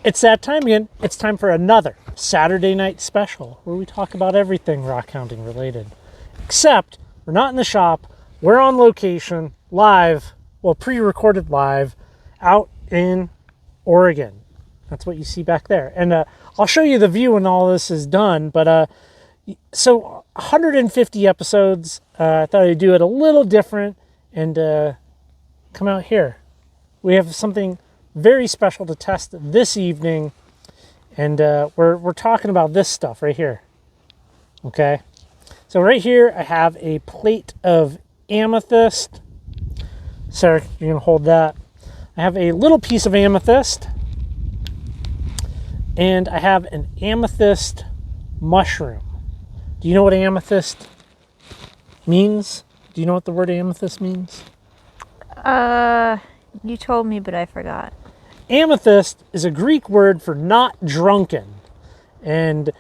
It's that time again. It's time for another Saturday night special where we talk about everything rockhounding related. Except we're not in the shop. We're on location, live, well, pre-recorded live, out in Oregon. That's what you see back there. And I'll show you the view when all this is done. But so 150 episodes. I thought I'd do it a little different and come out here. We have something very special to test this evening, and we're talking about this stuff right here. Okay, so right here I have a plate of amethyst. Sarah, you're gonna hold that. I have a little piece of amethyst, and I have an amethyst mushroom. Do you know what amethyst means? Do you know what the word amethyst means? You told me, but I forgot. Amethyst is a Greek word for not drunken. And,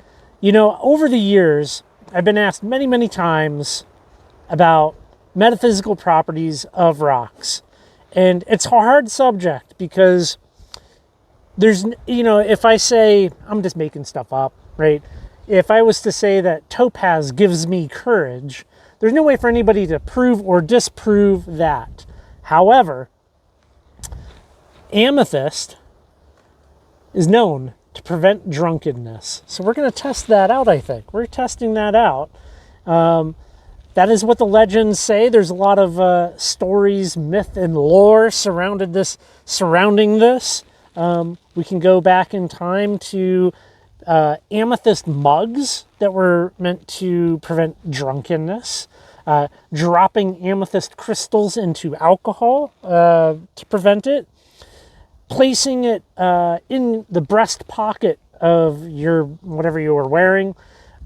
you know, over the years, I've been asked many, many times about metaphysical properties of rocks. And it's a hard subject because there's, you know, if I say, I'm just making stuff up, right? If I was to say that topaz gives me courage, there's no way for anybody to prove or disprove that. However, amethyst is known to prevent drunkenness. So we're going to test that out, I think. We're testing that out. That is what the legends say. There's a lot of stories, myth, and lore surrounding this. We can go back in time to amethyst mugs that were meant to prevent drunkenness. Dropping amethyst crystals into alcohol to prevent it. Placing it in the breast pocket of your whatever you were wearing.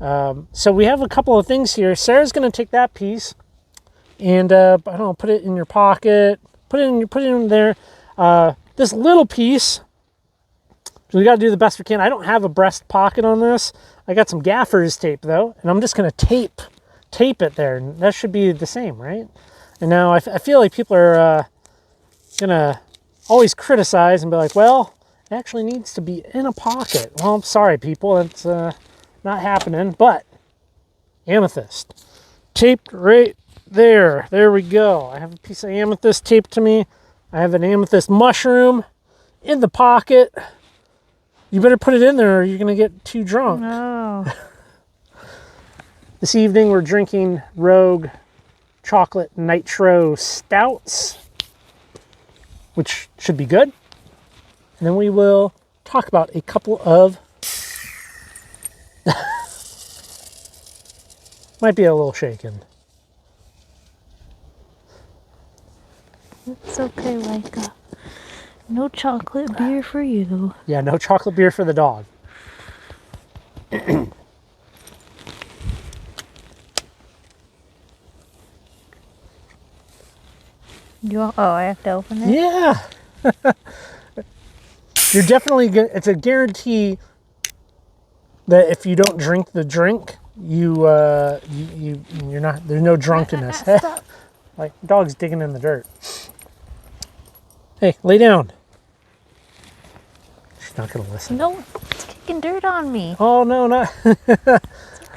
So we have a couple of things here. Sarah's going to take that piece and I don't know, put it in your pocket. Put it in there. This little piece, we got to do the best we can. I don't have a breast pocket on this. I got some gaffer's tape though, and I'm just going to tape it there. And that should be the same, right? And now I feel like people are gonna always criticize and be like, well, it actually needs to be in a pocket. Well, I'm sorry, people. It's not happening. But amethyst taped right there. There we go. I have a piece of amethyst taped to me. I have an amethyst mushroom in the pocket. You better put it in there or you're going to get too drunk. No. This evening we're drinking Rogue Chocolate Nitro Stouts, which should be good. And then we will talk about a couple of... Might be a little shaken. It's okay, Leica. No chocolate beer for you. Yeah, no chocolate beer for the dog. I have to open it? Yeah. You're definitely good. It's a guarantee that if you don't drink the drink, you're not, there's no drunkenness. Stop. Like dog's digging in the dirt. Hey, lay down. She's not gonna listen. No, it's kicking dirt on me. Oh no, not. It's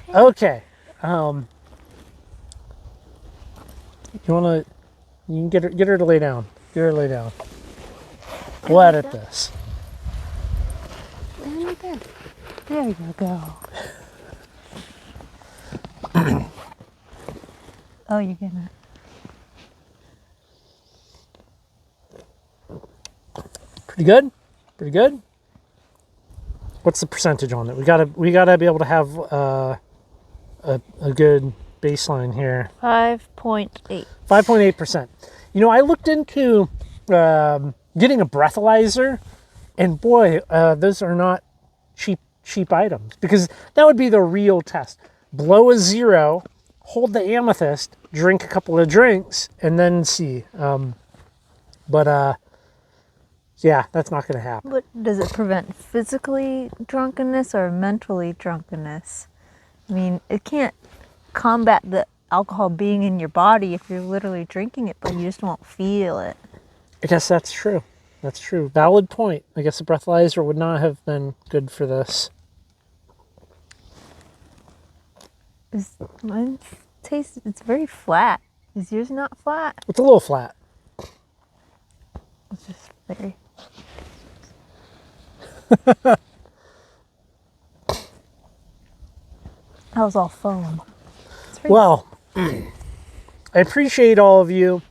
okay. Okay. You wanna? You can get her to lay down. Get her to lay down. We'll edit this. There you go. Oh, you're gonna. Pretty good. Pretty good. What's the percentage on it? We gotta be able to have a good baseline here. 5.8. 5.8%. You know, I looked into getting a breathalyzer, and boy, those are not cheap items, because that would be the real test. Blow a 0, hold the amethyst, drink a couple of drinks, and then see. Yeah, that's not going to happen. But does it prevent physically drunkenness or mentally drunkenness? I mean, it can't combat the alcohol being in your body if you're literally drinking it, but you just won't feel it. I guess that's true. That's true. Valid point. I guess a breathalyzer would not have been good for this. Mine tastes, it's very flat. Is yours not flat? It's a little flat. It's just very... That was all foam. Well, I appreciate all of you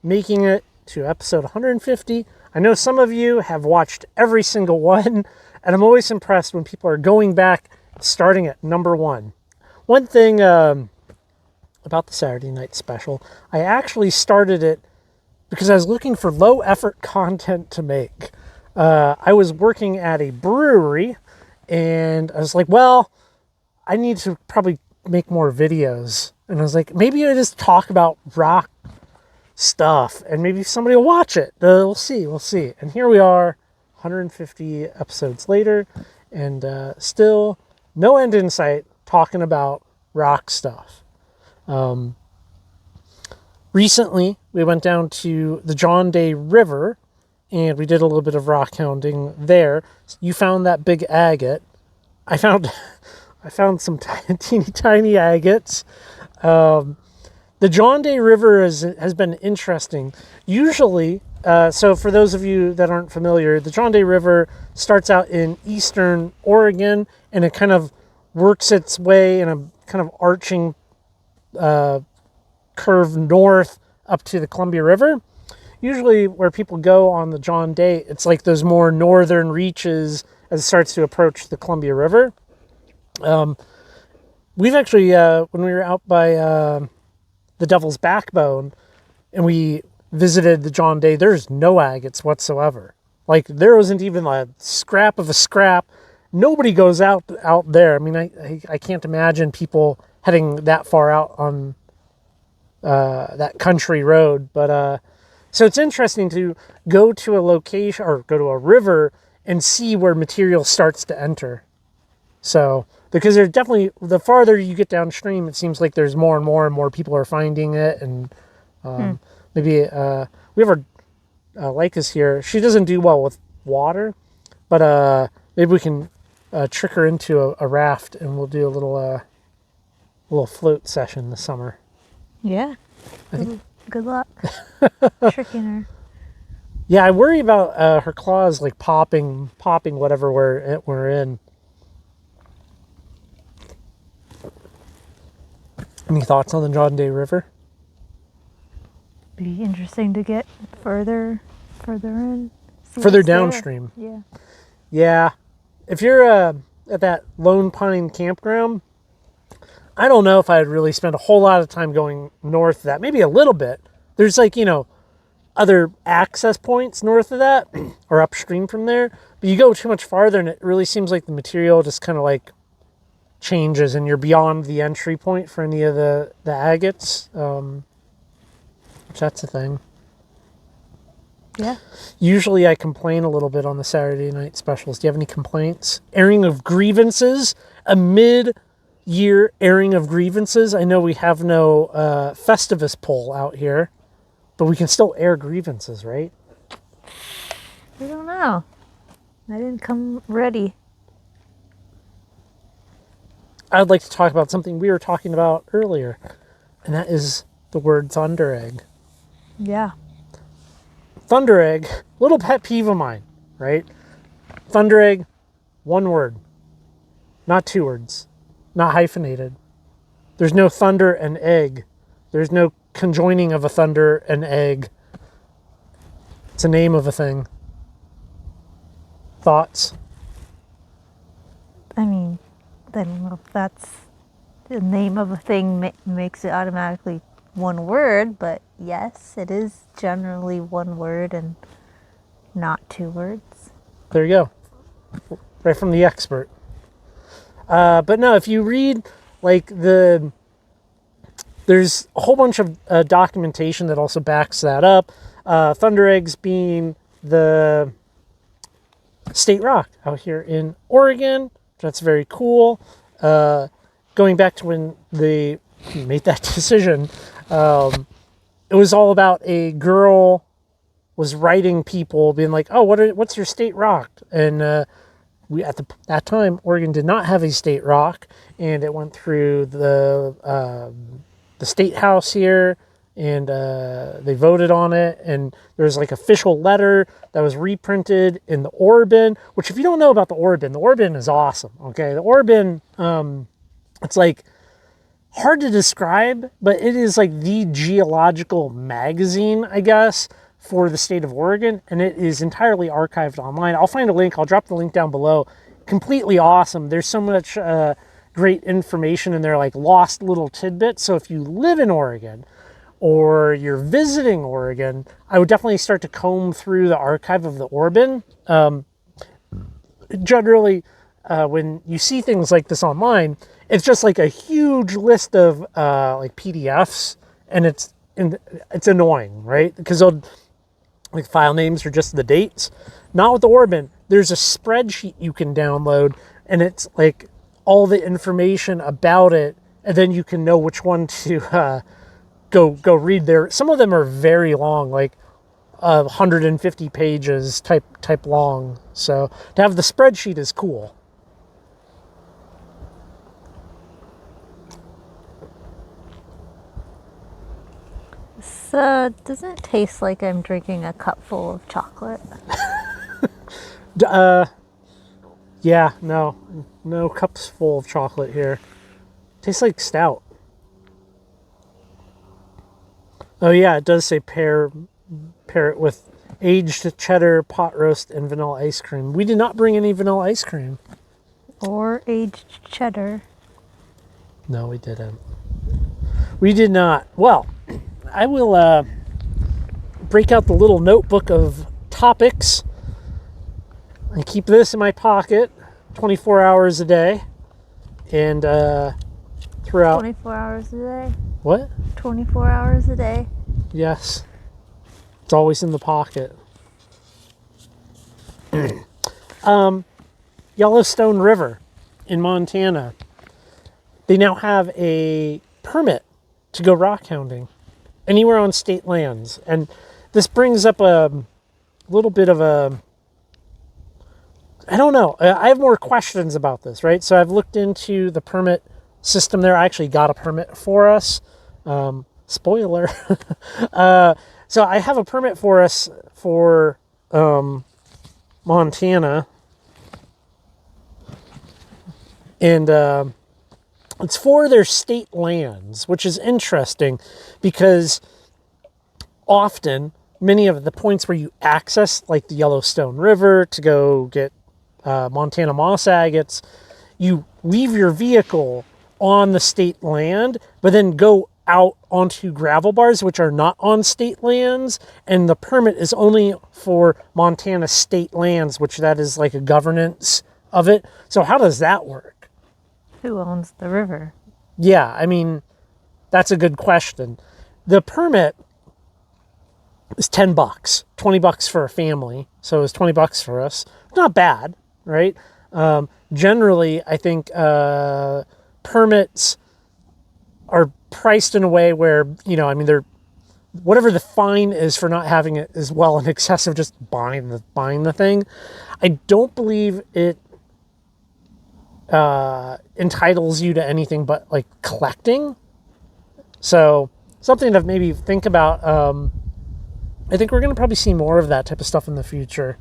making it to episode 150. I know some of you have watched every single one, and I'm always impressed when people are going back, starting at number 1. One thing about the Saturday night special, I actually started it because I was looking for low effort content to make. I was working at a brewery, and I was like, well, I need to probably make more videos. And I was like, maybe I just talk about rock stuff and maybe somebody will watch it. We'll see. And here we are, 150 episodes later, and still no end in sight talking about rock stuff. Recently, we went down to the John Day River and we did a little bit of rock hounding there. You found that big agate. I found some teeny tiny agates. The John Day River has been interesting. Usually, so for those of you that aren't familiar, the John Day River starts out in eastern Oregon, and it kind of works its way in a kind of arching curve north up to the Columbia River. Usually where people go on the John Day, it's like those more northern reaches as it starts to approach the Columbia River. We've actually, when we were out by the Devil's Backbone and we visited the John Day, there's no agates whatsoever. Like, there wasn't even a scrap of a scrap. Nobody goes out there. I mean, I can't imagine people heading that far out on that country road. But so it's interesting to go to a location or go to a river and see where material starts to enter. So, because there's definitely, the farther you get downstream, it seems like there's more and more people are finding it. And maybe we have our Leica's here. She doesn't do well with water, but maybe we can trick her into a raft and we'll do a little float session this summer. Yeah. Good luck tricking her. Yeah, I worry about her claws like popping whatever we're in. Any thoughts on the John Day River? Be interesting to get further in. Further downstream. Yeah. Yeah. If you're at that Lone Pine campground, I don't know if I'd really spend a whole lot of time going north of that. Maybe a little bit. There's other access points north of that or upstream from there. But you go too much farther and it really seems like the material just kind of changes and you're beyond the entry point for any of the agates. Which that's a thing. Yeah. Usually I complain a little bit on the Saturday night specials. Do you have any complaints? Airing of grievances? A mid-year airing of grievances? I know we have no Festivus poll out here, but we can still air grievances, right? I don't know. I didn't come ready. I'd like to talk about something we were talking about earlier, and that is the word thunder egg. Yeah. Thunder egg, little pet peeve of mine, right? Thunder egg, one word, not two words, not hyphenated. There's no thunder and egg. There's no conjoining of a thunder and egg. It's a name of a thing. Thoughts? I mean, I don't know if that's the name of a thing makes it automatically one word, but yes, it is generally one word and not two words. There you go. Right from the expert. But no, if you read there's a whole bunch of documentation that also backs that up. Thunder eggs being the state rock out here in Oregon. That's very cool. Going back to when they made that decision, it was all about a girl was writing people being like, oh, what's your state rock? And we at that time, Oregon did not have a state rock, and it went through the state house here, and they voted on it, and there's like official letter that was reprinted in the Orban, which if you don't know about the Orban is awesome. Okay, the Orban, it's like hard to describe, but it is like the geological magazine, I guess, for the state of Oregon, and it is entirely archived online. I'll find a link. I'll drop the link down below. Completely awesome. There's so much great information in there, like lost little tidbits. So if you live in Oregon or you're visiting Oregon, I would definitely start to comb through the archive of the Orban. Generally, when you see things like this online, it's just like a huge list of like PDFs, and it's annoying, right? Because like file names are just the dates. Not with the Orban. There's a spreadsheet you can download, and it's like all the information about it, and then you can know which one to go read there. Some of them are very long, like 150 pages type long. So to have the spreadsheet is cool. So, doesn't it taste like I'm drinking a cup full of chocolate? Yeah, no cups full of chocolate here. Tastes like stout. Oh yeah, it does say pair it with aged cheddar, pot roast, and vanilla ice cream. We did not bring any vanilla ice cream. Or aged cheddar. No, we didn't. We did not. Well, I will break out the little notebook of topics and keep this in my pocket 24 hours a day. And throughout... 24 hours a day? What? 24 hours a day? Yes. It's always in the pocket. Yellowstone River in Montana. They now have a permit to go rockhounding anywhere on state lands. And this brings up a little bit of a... I don't know. I have more questions about this, right? So I've looked into the permit system there. I actually got a permit for us. Spoiler. So I have a permit for us for Montana. And it's for their state lands, which is interesting because often many of the points where you access like the Yellowstone River to go get Montana moss agates, you leave your vehicle on the state land, but then go out onto gravel bars, which are not on state lands, and the permit is only for Montana state lands, which that is like a governance of it. So how does that work? Who owns the river? Yeah, I mean, that's a good question. The permit is $10, $20 for a family. So it's $20 for us. Not bad, right? Generally, I think permits are priced in a way where, you know, I mean, they're whatever the fine is for not having it is well in excess of just buying the thing. I don't believe it entitles you to anything but like collecting. So something to maybe think about. I think we're going to probably see more of that type of stuff in the future.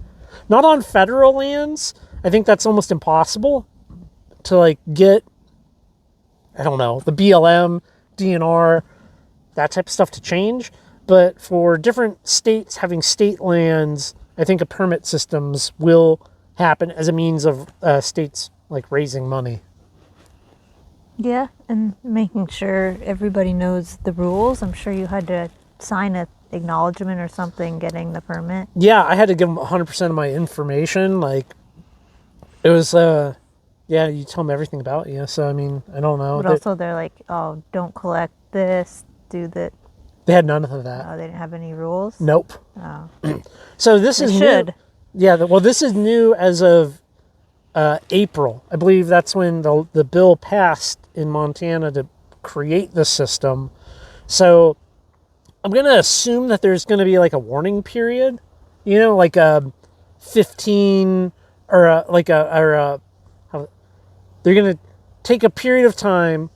Not on federal lands. I think that's almost impossible to like get, I don't know, the BLM, DNR, that type of stuff to change. But for different states having state lands, I think a permit systems will happen as a means of states like raising money. Yeah, and making sure everybody knows the rules. I'm sure you had to sign a acknowledgement or something getting the permit. Yeah, I had to give them 100% of my information. Like, it was, yeah, you tell them everything about you. So, I mean, I don't know. But also they're like, oh, don't collect this, do that. They had none of that. Oh, they didn't have any rules? Nope. Oh. So this They is should. new. Yeah, well, this is new as of April. I believe that's when the bill passed in Montana to create the system. So I'm going to assume that there's going to be like a warning period, you know, like a 15 or they're going to take a period of time,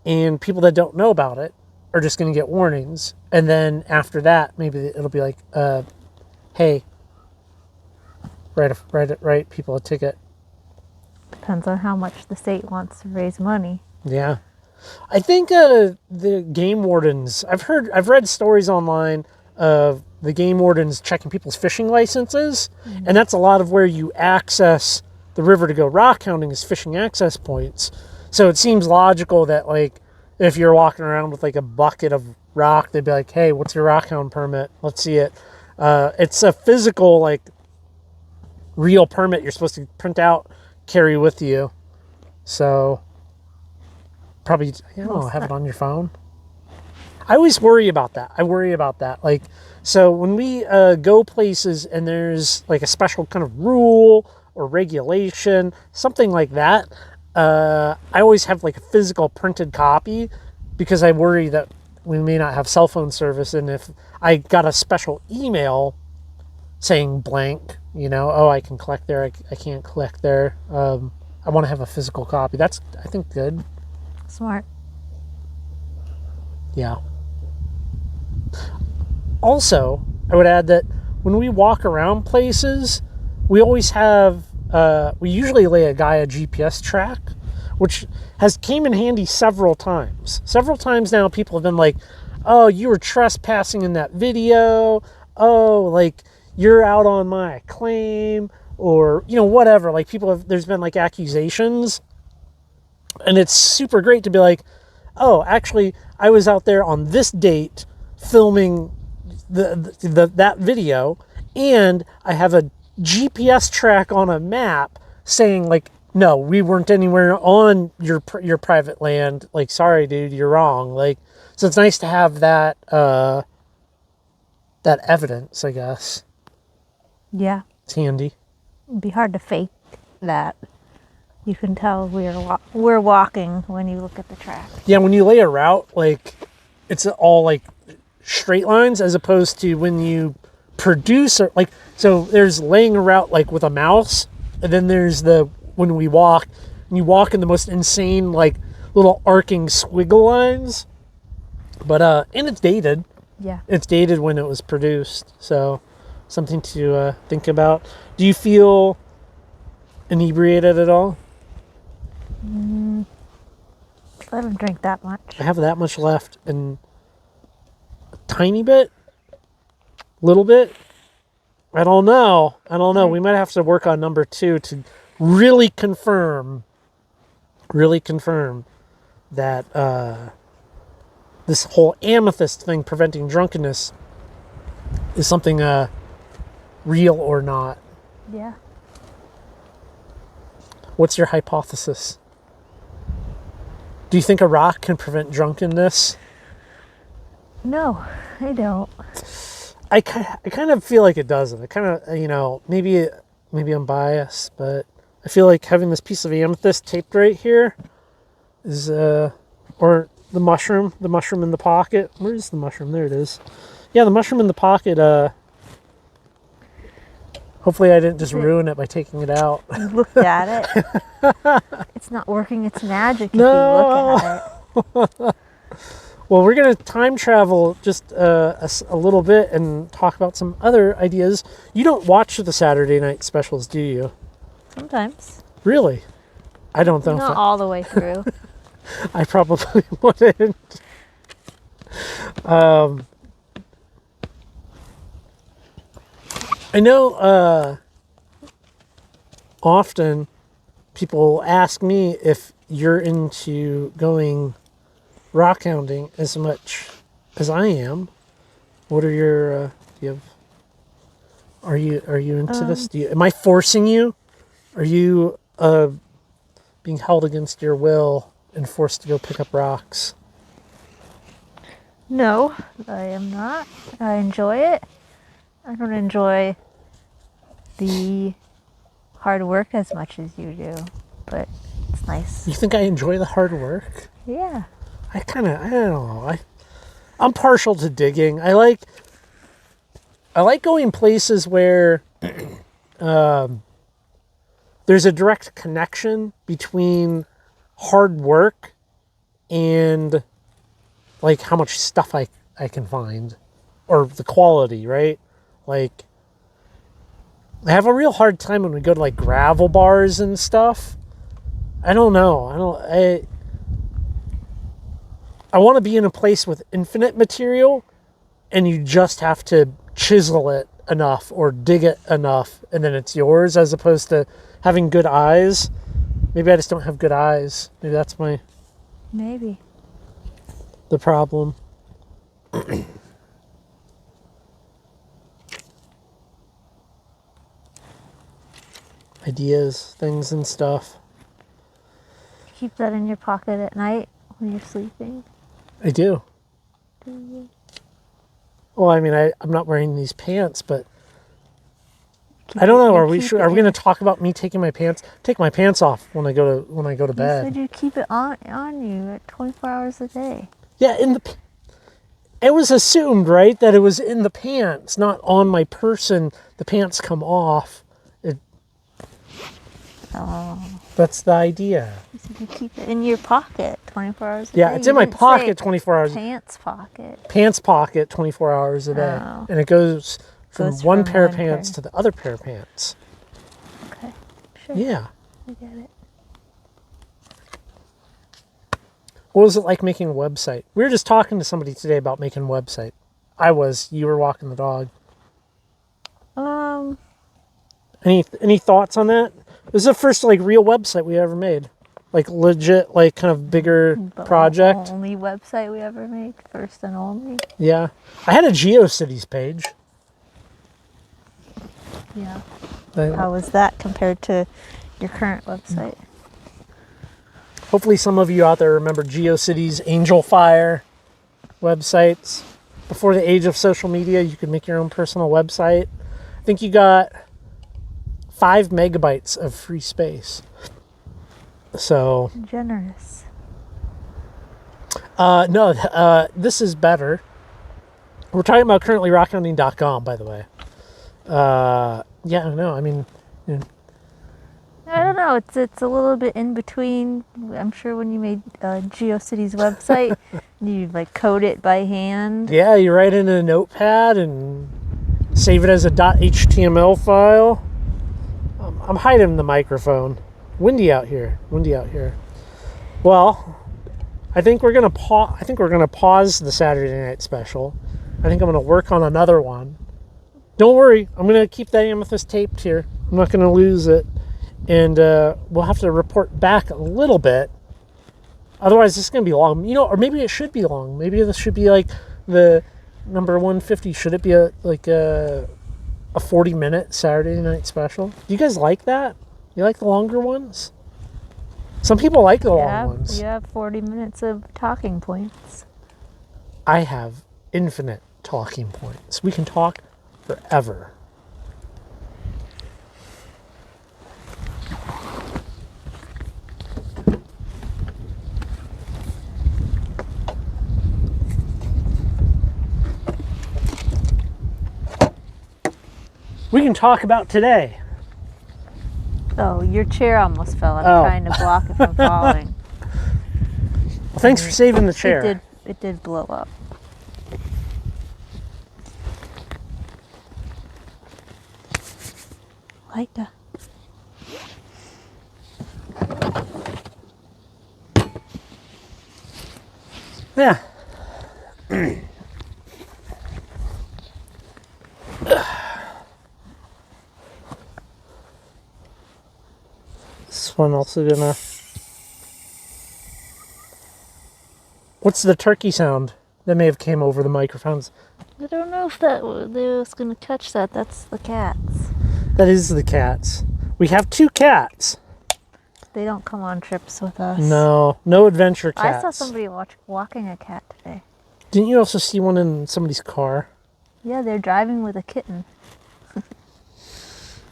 and people that don't know about it are just going to get warnings. And then after that, maybe it'll be like, hey, write people a ticket. Depends on how much the state wants to raise money. Yeah. I think the game wardens, I've read stories online of the game wardens checking people's fishing licenses, and that's a lot of where you access the river to go rock hounding is fishing access points. So it seems logical that, like, if you're walking around with like a bucket of rock, they'd be like, hey, what's your rock hound permit? Let's see it. It's a physical, like, real permit you're supposed to print out, carry with you. So probably, I don't know, have it on your phone. I always worry about that. Like, so when we go places and there's like a special kind of rule or regulation, something like that, I always have like a physical printed copy, because I worry that we may not have cell phone service. And if I got a special email saying blank, you know, oh, I can collect there, I can't collect there, I want to have a physical copy. That's, I think, good. Smart. Yeah. Also, I would add that when we walk around places, we always have, we usually lay a guy a GPS track, which has came in handy several times. Several times now, people have been like, oh, you were trespassing in that video. Oh, like, you're out on my claim, or, you know, whatever. Like, there's been like accusations, and it's super great to be like, oh, actually, I was out there on this date filming that video, and I have a GPS track on a map saying, like, no, we weren't anywhere on your private land. Like, sorry, dude, you're wrong. Like, so it's nice to have that that evidence, I guess. Yeah. It's handy. It'd be hard to fake that. You can tell we're walking when you look at the track. Yeah, when you lay a route, like, it's all like straight lines, as opposed to when you produce, or like, so there's laying a route like with a mouse, and then there's when we walk, and you walk in the most insane, like, little arcing squiggle lines. But and it's dated. Yeah. It's dated when it was produced, so something to think about. Do you feel inebriated at all? I don't drink that much. I have that much left, and a tiny bit, little bit. I don't know. We might have to work on number 2 to really confirm that this whole amethyst thing preventing drunkenness is something real or not. Yeah. What's your hypothesis? Do you think a rock can prevent drunkenness? No, I don't. I kind of feel like it doesn't. I kind of, you know, maybe I'm biased, but I feel like having this piece of amethyst taped right here is, or the mushroom in the pocket. Where is the mushroom? There it is. Yeah, the mushroom in the pocket, hopefully I didn't just ruin it by taking it out. You looked at it. It's not working its magic if you look at it. Well, we're going to time travel just a little bit and talk about some other ideas. You don't watch the Saturday night specials, do you? Sometimes. Really? I don't know. Not all the way through. I probably wouldn't. I know often people ask me if you're into going rockhounding as much as I am. What are your do you have, are you into this? Am I forcing you? Are you being held against your will and forced to go pick up rocks? No, I am not. I enjoy it. I don't enjoy the hard work as much as you do, but it's nice. You think I enjoy the hard work? Yeah. I don't know. I'm partial to digging. I like going places where there's a direct connection between hard work and like how much stuff I can find, or the quality, right? Like, I have a real hard time when we go to like gravel bars and stuff. I don't know. I want to be in a place with infinite material, and you just have to chisel it enough or dig it enough, and then it's yours, as opposed to having good eyes. Maybe I just don't have good eyes. Maybe that's Maybe. the problem. Ideas, things and stuff. Keep that in your pocket at night when you're sleeping. I do. Do you? Well, I mean, I'm not wearing these pants, but Keep I don't it- know. you Are we keep sure? it Are we in- going to talk about me taking my pants off when I go to You bed? said you keep it on you at 24 hours a day. Yeah, it was assumed, right, that it was in the pants, not on my person. The pants come off. Oh. That's the idea. You said you keep it in your pocket 24 hours a day. Yeah, it's in You my didn't say pocket 24 hours. Pants pocket. Pants pocket 24 hours a day. Oh. And it goes from Goes one from pair of one pants pair. to the other pair of pants. Okay. Sure. Yeah. I get it. What was it like making a website? We were just talking to somebody today about making a website. You were walking the dog. Any thoughts on that? This is the first like real website we ever made. Like legit, like kind of bigger But project. Only website we ever made, first and only. Yeah. I had a GeoCities page. Yeah. I- How was that compared to your current website? Hopefully some of you out there remember GeoCities, Angel Fire websites. Before the age of social media, you could make your own personal website. I think you got 5 megabytes of free space. So, Generous. no, this is better. We're talking about currently rockhounding.com, by the way. Yeah, no, I mean, I don't know. It's a little bit in between. I'm sure when you made GeoCities website, you like code it by hand. yeah, you write in a notepad and save it as a .html file. I'm hiding the microphone. Windy out here. Well, I think we're gonna pause the Saturday night special. I think I'm gonna work on another one. Don't worry, I'm gonna keep that amethyst taped here. I'm not gonna lose it, and we'll have to report back a little bit. Otherwise, this is gonna be long. Or maybe it should be long. Maybe this should be like the number 150. Should it be a 40-minute Saturday night special? Do you guys like that? You like the longer ones? Some people like the long ones. You have 40 minutes of talking points. I have infinite talking points. We can talk forever. We can talk about today. Oh, your chair almost fell. I'm Oh. trying to block it from falling. Well, thanks for saving the chair. It did blow up. Like that. Yeah. This one also gonna... What's the turkey sound? That may have came over the microphones. I don't know if they was going to catch that. That's the cats. That is the cats. We have 2 cats. They don't come on trips with us. No adventure cats. I saw somebody walking a cat today. Didn't you also see one in somebody's car? Yeah, they're driving with a kitten.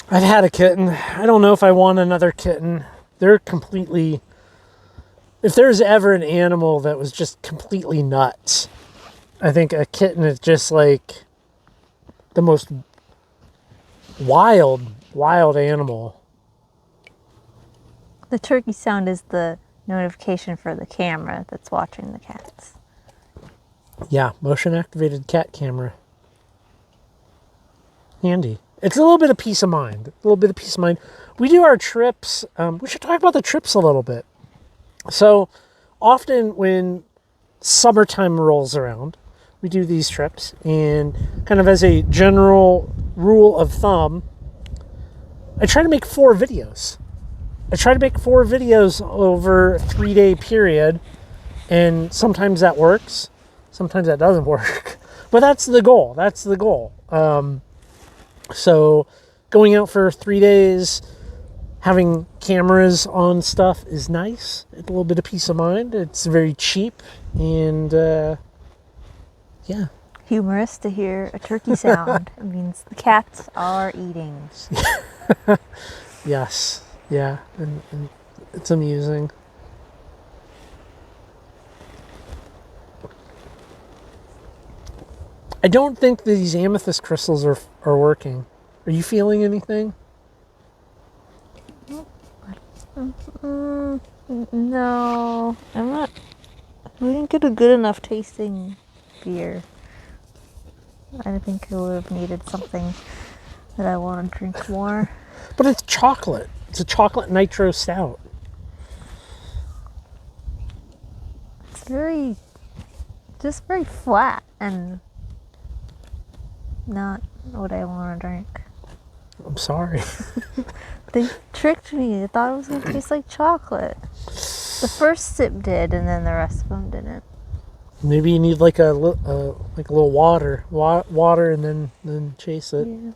I've had a kitten. I don't know if I want another kitten. They're completely... If there's ever an animal that was just completely nuts, I think a kitten is just like the most wild animal. The turkey sound is the notification for the camera that's watching the cats. Yeah, motion activated cat camera. Handy. It's a little bit of peace of mind. A little bit of peace of mind. We do our trips. We should talk about the trips a little bit. So often when summertime rolls around, we do these trips, and kind of as a general rule of thumb, I try to make 4 videos. I try to make 4 videos over a 3-day period, and sometimes that works, sometimes that doesn't work. But that's the goal. That's the goal. So going out for 3 days, having cameras on stuff is nice. It's a little bit of peace of mind. It's very cheap, and yeah. Humorous to hear a turkey sound. It means the cats are eating. Yes. Yeah. And it's amusing. I don't think these amethyst crystals are working. Are you feeling anything? No, I'm not. We didn't get a good enough tasting beer. I think I would have needed something that I want to drink more. But it's chocolate. It's a chocolate nitro stout. It's just very flat and not what I want to drink. I'm sorry. They tricked me. I thought it was going to taste like chocolate. The first sip did, and then the rest of them didn't. Maybe you need like a little water, and then chase it. Yeah.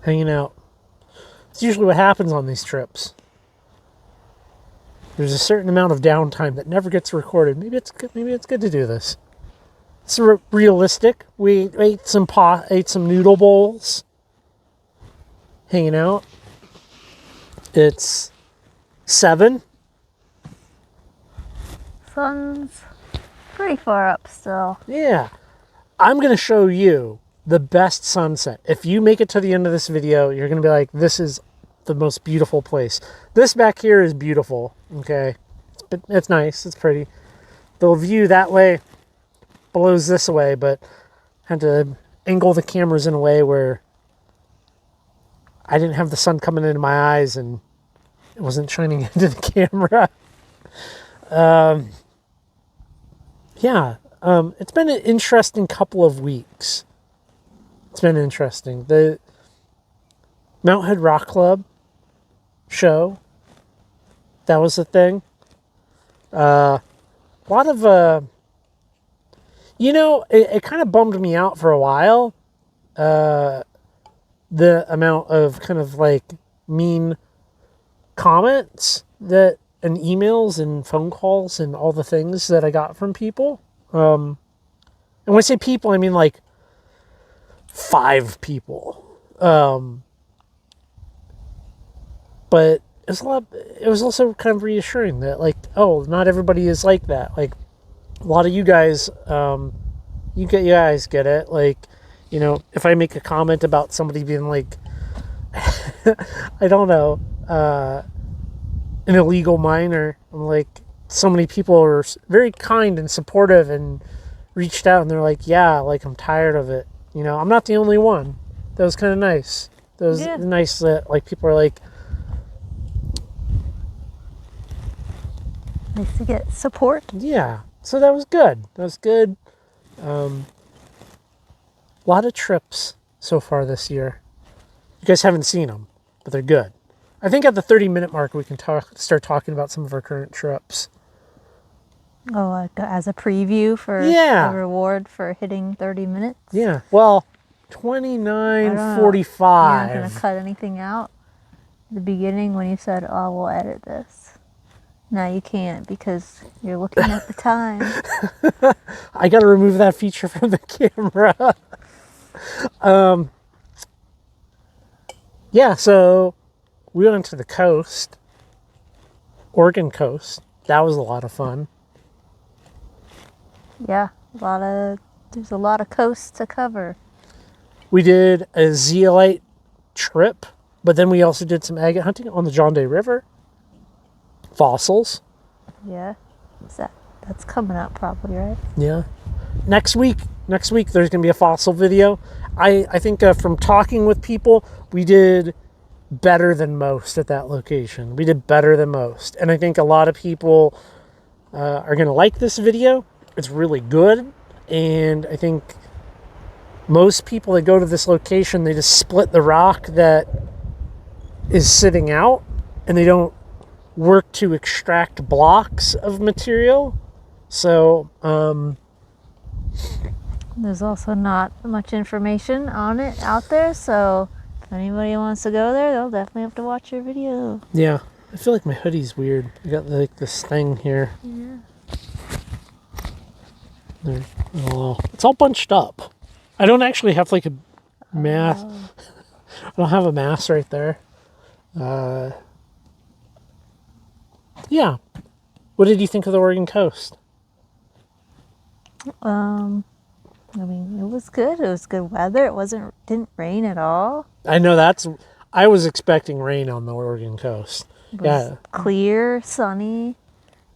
Hanging out. It's usually what happens on these trips. There's a certain amount of downtime that never gets recorded. Maybe it's good to do this. It's realistic. We ate some noodle bowls. Hanging out. It's 7. Sun's pretty far up still. Yeah. I'm going to show you the best sunset. If you make it to the end of this video, you're going to be like, this is the most beautiful place. This back here is beautiful, okay? It's nice, it's pretty. The view that way blows this away, but I had to angle the cameras in a way where I didn't have the sun coming into my eyes and it wasn't shining into the camera. It's been an interesting couple of weeks. It's been interesting. The Mount Hood Rock Club show, that was the thing. A lot of, it kind of bummed me out for a while. The amount of kind of like mean comments and emails and phone calls and all the things that I got from people. And when I say people, I mean like 5 people. But it was also kind of reassuring that like, oh, not everybody is like that. Like a lot of you guys, you guys get it. Like, if I make a comment about somebody being like, I don't know, an illegal minor, I'm like, so many people are very kind and supportive and reached out and they're like, yeah, like I'm tired of it. I'm not the only one. That was kind of nice. That was nice that like people are like, nice to get support. yeah. So that was good. That was good. A lot of trips so far this year. You guys haven't seen them, but they're good. I think at the 30-minute mark, we can start talking about some of our current trips. Oh, like as a preview for a reward for hitting 30 minutes? Yeah. Well, 29:45. You're not going to cut anything out? At the beginning when you said, oh, we'll edit this. No, you can't because you're looking at the time. I got to remove that feature from the camera. Yeah, so we went to the coast, Oregon coast. That was a lot of fun. Yeah, there's a lot of coast to cover. We did a zeolite trip, but then we also did some agate hunting on the John Day River. Fossils. Yeah. That's coming up probably, right? Yeah. Next week there's going to be a fossil video. I think from talking with people, we did better than most at that location. We did better than most. And I think a lot of people are going to like this video. It's really good. And I think most people that go to this location, they just split the rock that is sitting out and they don't work to extract blocks of material. So, there's also not much information on it out there, so if anybody wants to go there, they'll definitely have to watch your video. yeah. I feel like my hoodie's weird. I got like this thing here. Yeah. There. Oh, it's all bunched up. I don't actually have like a mask. I don't have a mask right there. Yeah. What did you think of the Oregon coast? I mean, it was good. It was good weather. Didn't rain at all. I know I was expecting rain on the Oregon coast. It was Yeah. clear, sunny,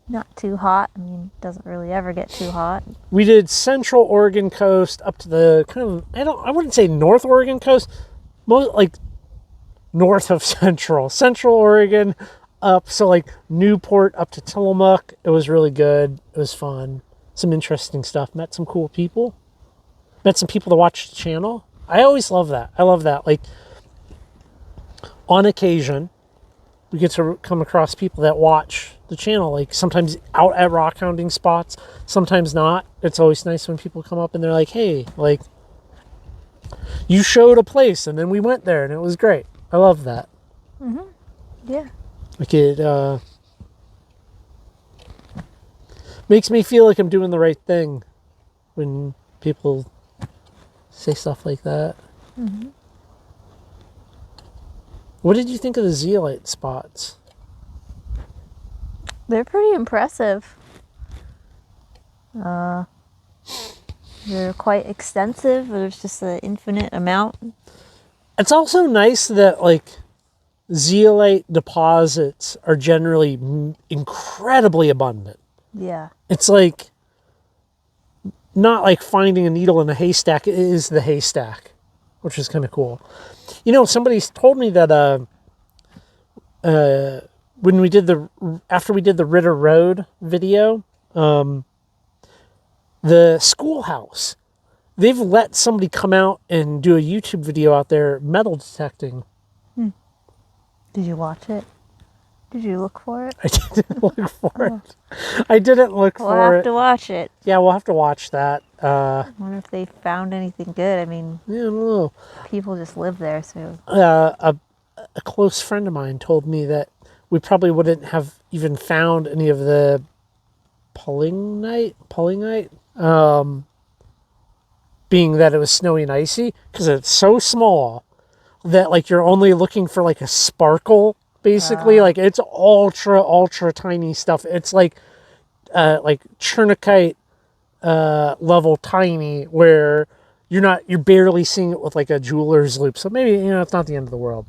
not too hot. I mean, it doesn't really ever get too hot. We did Central Oregon coast up to the kind of, I wouldn't say North Oregon coast, most like north of Central Oregon up. So like Newport up to Tillamook. It was really good. It was fun. Some interesting stuff. Met some cool people. Met some people to watch the channel. I always love that. I love that. Like, on occasion, we get to come across people that watch the channel. Like, sometimes out at rock hounding spots, sometimes not. It's always nice when people come up and they're like, hey, like, you showed a place and then we went there and it was great. I love that. Mm-hmm. Yeah. Like, it makes me feel like I'm doing the right thing when people say stuff like that. Mm-hmm. What did you think of the zeolite spots? They're pretty impressive. They're quite extensive. There's just an infinite amount. It's also nice that like zeolite deposits are generally incredibly abundant. Yeah. It's like not like finding a needle in a haystack. It is the haystack, which is kind of cool. You know, somebody's told me that when after we did the Ritter Road video, the schoolhouse, they've let somebody come out and do a YouTube video out there metal detecting. Did you watch it? Did you look for it? I didn't look for it. I didn't look We'll for have it. to watch it. Yeah, we'll have to watch that. I wonder if they found anything good. I mean, Yeah, I don't know. people just live there, so. A close friend of mine told me that we probably wouldn't have even found any of the pullingite, being that it was snowy and icy, because it's so small that like you're only looking for like a sparkle, basically. Like it's ultra tiny stuff. It's like Chernakite level tiny, where you're barely seeing it with like a jeweler's loop. So maybe, it's not the end of the world.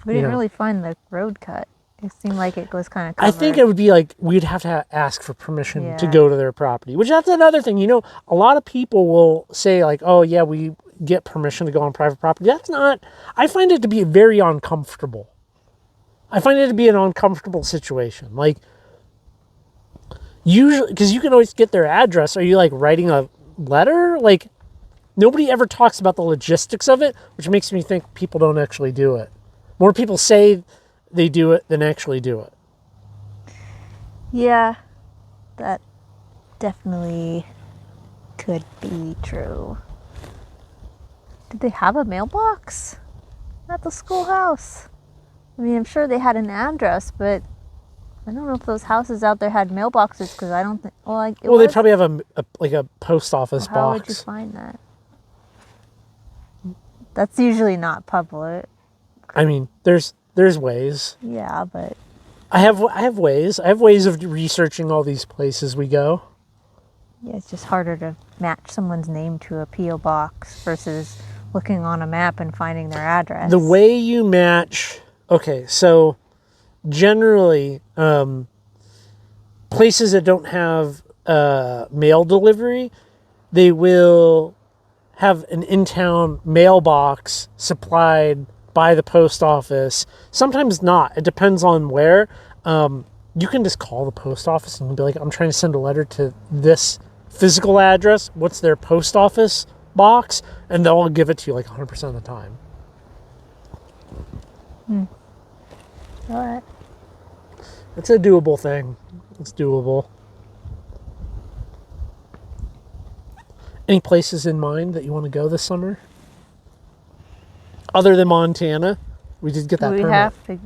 We didn't Yeah. really find the road cut. It seemed like it was kind of covered. I think it would be like we'd have to ask for permission to Yeah. go to their property, which that's another thing. A lot of people will say like, oh yeah, we get permission to go on private property. That's not, I find it to be very uncomfortable. I find it to be an uncomfortable situation. Like, usually, because you can always get their address. Are you like writing a letter? Like, nobody ever talks about the logistics of it, which makes me think people don't actually do it. More people say they do it than actually do it. Yeah, that definitely could be true. Did they have a mailbox at the schoolhouse? I mean, I'm sure they had an address, but I don't know if those houses out there had mailboxes, because I don't think. Well, They probably have a post office How would you box. find that? That's usually not public. I mean, there's ways. Yeah, but I have ways. I have ways of researching all these places we go. yeah, it's just harder to match someone's name to a P.O. box versus looking on a map and finding their address. The way you match, okay, so generally, places that don't have mail delivery, they will have an in-town mailbox supplied by the post office. Sometimes not. It depends on where. You can just call the post office and be like, I'm trying to send a letter to this physical address. What's their post office box? And they'll give it to you like 100% of the time. All right. It's a doable thing. It's doable. Any places in mind that you want to go this summer? Other than Montana? We did get that permit. We have to.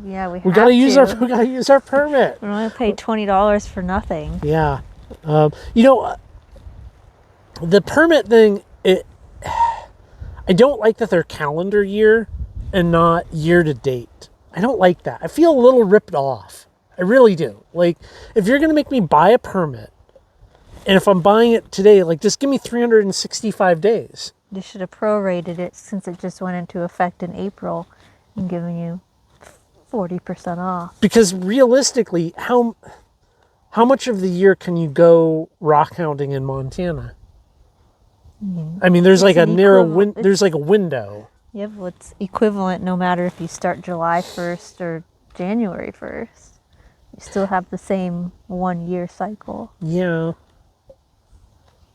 We gotta use our permit. We only paid $20 for nothing. Yeah. The permit thing, I don't like that they're calendar year and not year to date. I don't like that. I feel a little ripped off. I really do. Like, if you're going to make me buy a permit, and if I'm buying it today, like, just give me 365 days. You should have prorated it since it just went into effect in April and given you 40% off. Because realistically, how much of the year can you go rockhounding in Montana? I mean, there's like a narrow there's like a window. Yeah, well, it's equivalent no matter if you start July 1st or January 1st. You still have the same 1 year cycle. Yeah.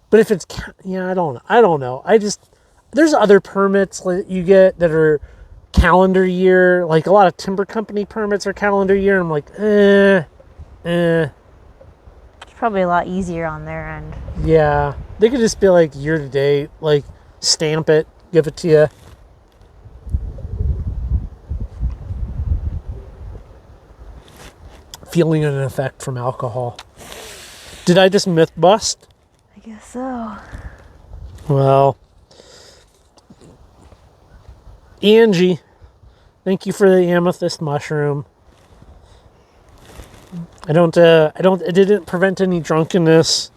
But if it's, I don't know. There's other permits that you get that are calendar year. Like a lot of timber company permits are calendar year. And I'm like, It's probably a lot easier on their end. Yeah. They could just be like year to date, like stamp it, give it to you. Feeling an effect from alcohol. Did I just myth bust? I guess so. Well, Angie, thank you for the amethyst mushroom. It didn't prevent any drunkenness.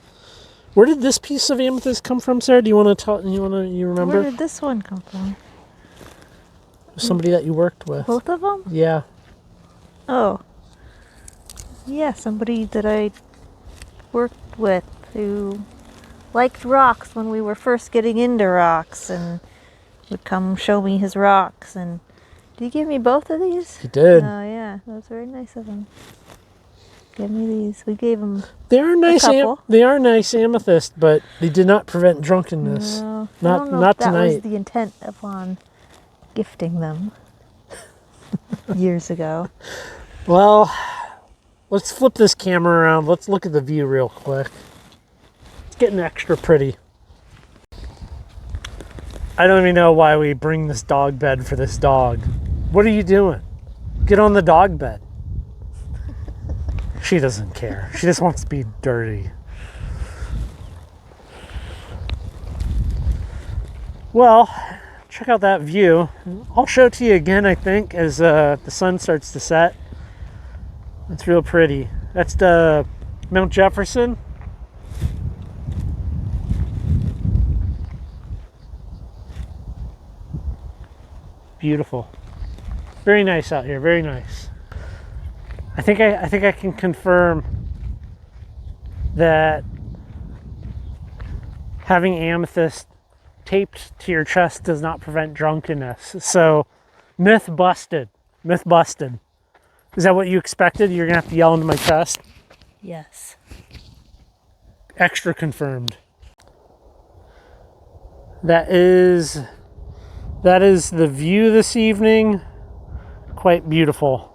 Where did this piece of amethyst come from, Sarah? Do you want to tell? You remember? Where did this one come from? Somebody that you worked with. Both of them? Yeah. Oh. Yeah, somebody that I worked with who liked rocks when we were first getting into rocks and would come show me his rocks. And did he give me both of these? He did. Oh, yeah. That was very nice of him. Give me these. We gave him They are nice. a couple. They are nice amethyst, but they did not prevent drunkenness. No, I not don't know not if that tonight. was the intent upon gifting them years ago. Well, let's flip this camera around. Let's look at the view real quick. It's getting extra pretty. I don't even know why we bring this dog bed for this dog. What are you doing? Get on the dog bed. She doesn't care. She just wants to be dirty. Well, check out that view. I'll show it to you again, I think, as the sun starts to set. It's real pretty. That's the Mount Jefferson. Beautiful. Very nice out here. Very nice. I think I can confirm that having amethyst taped to your chest does not prevent drunkenness. So, myth busted. Myth busted. Is that what you expected? You're gonna have to yell into my chest? Yes. Extra confirmed. That is the view this evening. Quite beautiful.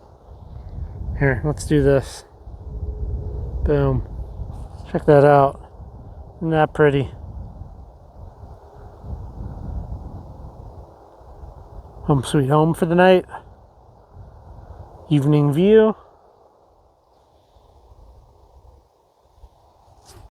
Here, let's do this. Boom. Check that out. Isn't that pretty? Home sweet home for the night. Evening view.